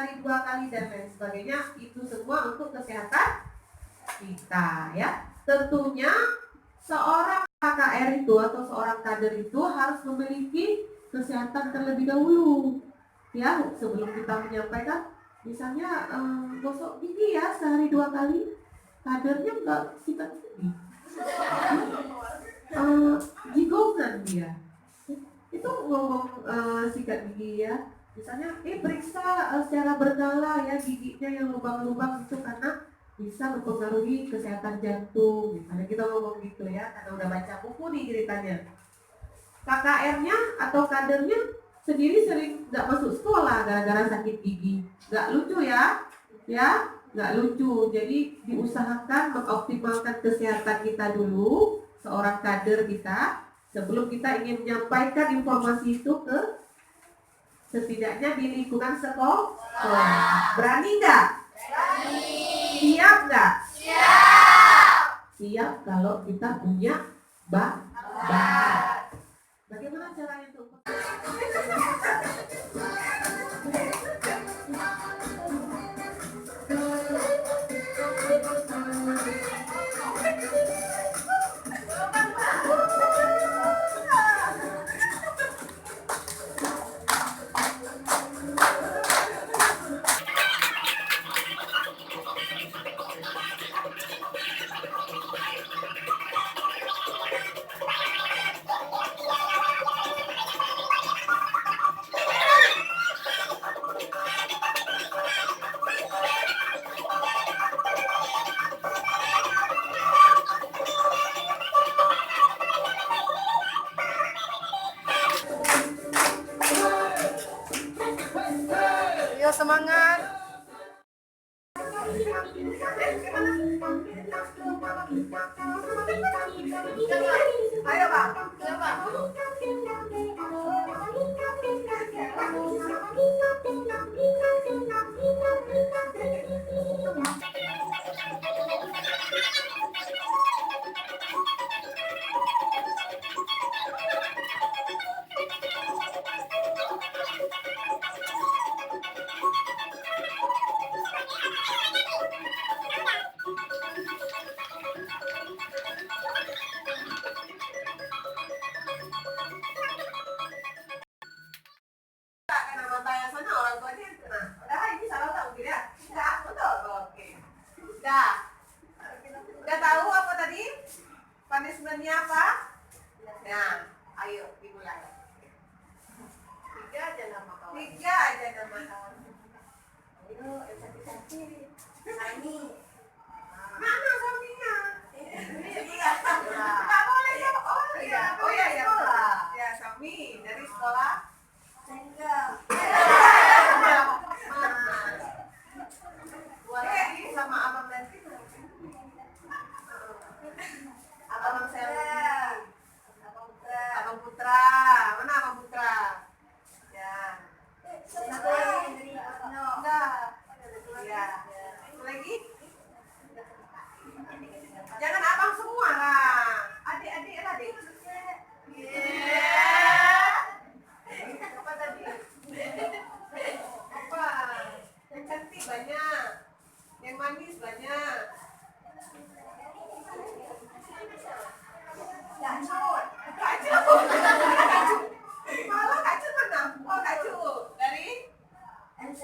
sehari 2 kali dan lain sebagainya. Itu semua untuk kesehatan kita ya. Tentunya seorang KKR itu atau seorang kader itu harus memiliki kesehatan terlebih dahulu ya, sebelum kita menyampaikan misalnya gosok gigi ya sehari 2 kali, kadernya nggak sikat gigi, jigongan dia itu ngomong sikat gigi ya, misalnya periksa secara berkala ya giginya yang lubang-lubang itu karena bisa mempengaruhi kesehatan jantung, misalnya kita ngomong gitu ya, karena udah baca buku nih ceritanya. KKR-nya atau kadernya sendiri sering nggak masuk sekolah gara-gara sakit gigi, nggak lucu ya, nggak lucu. Jadi diusahakan mengoptimalkan kesehatan kita dulu, seorang kader kita, sebelum kita ingin menyampaikan informasi itu ke setidaknya di lingkungan sekolah. Berani nggak? Siap nggak? Siap kalau kita punya bahan. Bagaimana caranya tuh? Yo semangat. Ayo Pak. Udah tahu apa tadi? Punishment-nya apa? Nah, ayo dimulai. 3 aja nama kawan. Ayo, cantik-cantik. Sami. Mana Saminya? Nggak boleh ya. Oh iya. Ya, Sami dari sekolah. Enggak. Sama abang nanti. Abang Selvi. Abang Putra. Mana Abang Putra? Ya. Enggak. Ya. Lagi? Jangan abang semua lah. Adik-adik lah, Dik. Apa tadi? Apa? Yang cantik banyak. Yang manis banyak. Kacut. Malah kacut mana? Oh, kacut. Dari? NC.